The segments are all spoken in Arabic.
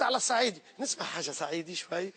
قلت على الصعيدي، نسمع حاجة صعيدي شوي.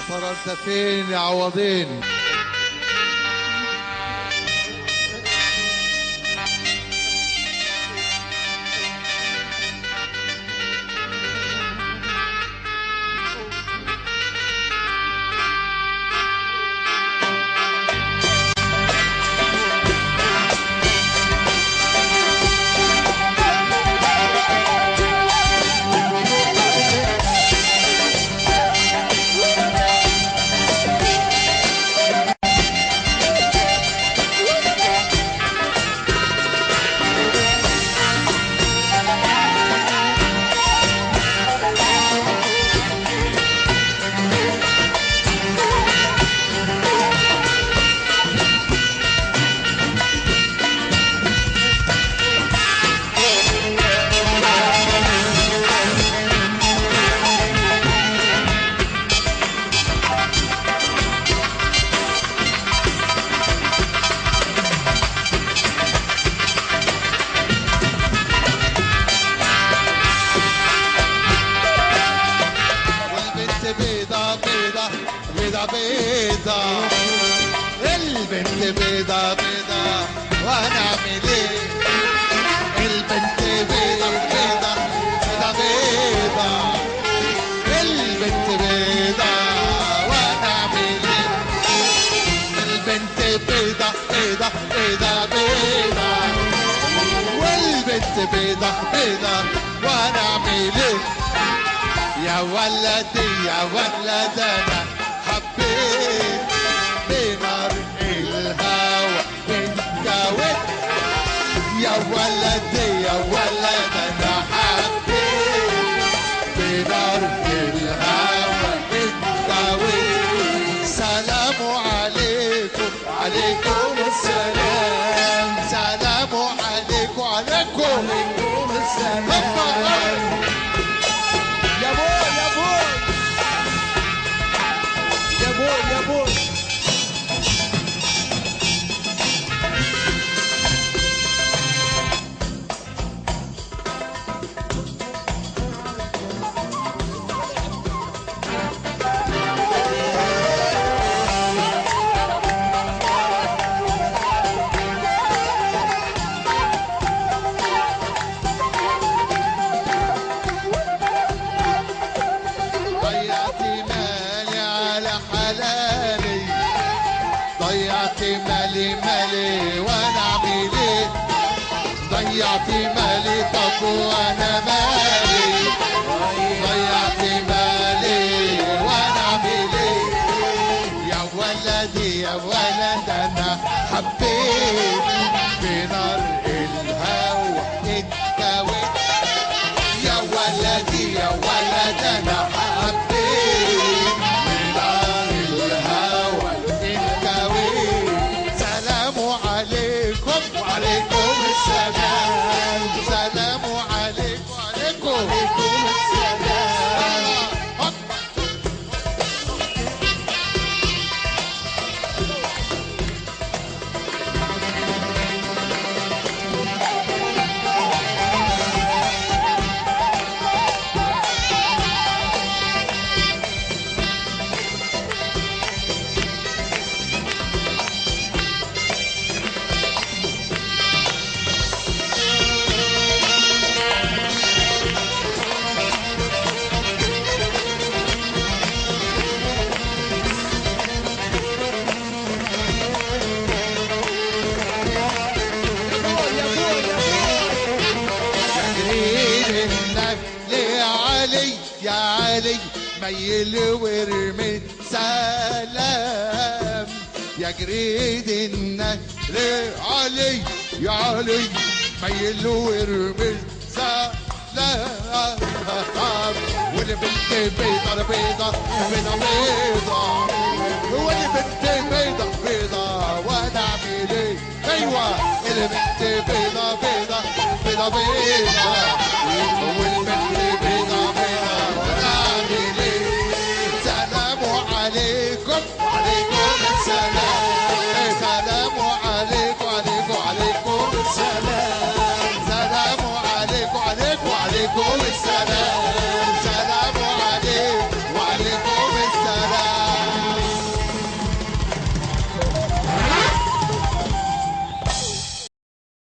ترى انت فين يا عوضين؟ البنت بيضة بيضة وانا اعمل ايه؟ البنت بيضة بيضة بيضة بيضة، البنت بيضة وانا اعمل ايه؟ البنت بيضة بيضة بيضة بيضة، والبنت بيضة بيضة وانا اعمل ايه؟ يا ولدي يا ولد انا حبيت بنار الهوى اتجوت، يا ولدي يا ولد انا حبيت بنار الهوى اتجوت. سلام عليكم عليكم السلام، سلام عليكم عليكم السلام. يا بوي يا بوي يا بوي يا بوي. ضيعت مالي مالي وانا اعمل ايه؟ ضيعت مالي طب وانا مالي، ضيعت مالي وانا اعمل ايه؟ يا ولدي يا ولد انا حبيت بنار الهوى اتجوت، يا ولدي يا ولد انا حبيت بنار الهوى اتجوت. سلام عليكم وعليكم السلام، سلام عليكم وعليكم السلام. يا علي ميل وارمي سلام، يا جريد النهر علي يا علي ميل وارمي سلام. البنت بيضة بيضة بيضة بيضة والبنت بيضة بيضة وانا اعمل ايه؟ ايوه البنت بيضة بيضة بيضة بيضة والبنت بيضة بيضة وانا اعمل ايه؟ سلام عليكم وعليكم السلام سلام عليكم وعليكم وعليكم السلام سلام عليكم وعليكم وعليكم السلام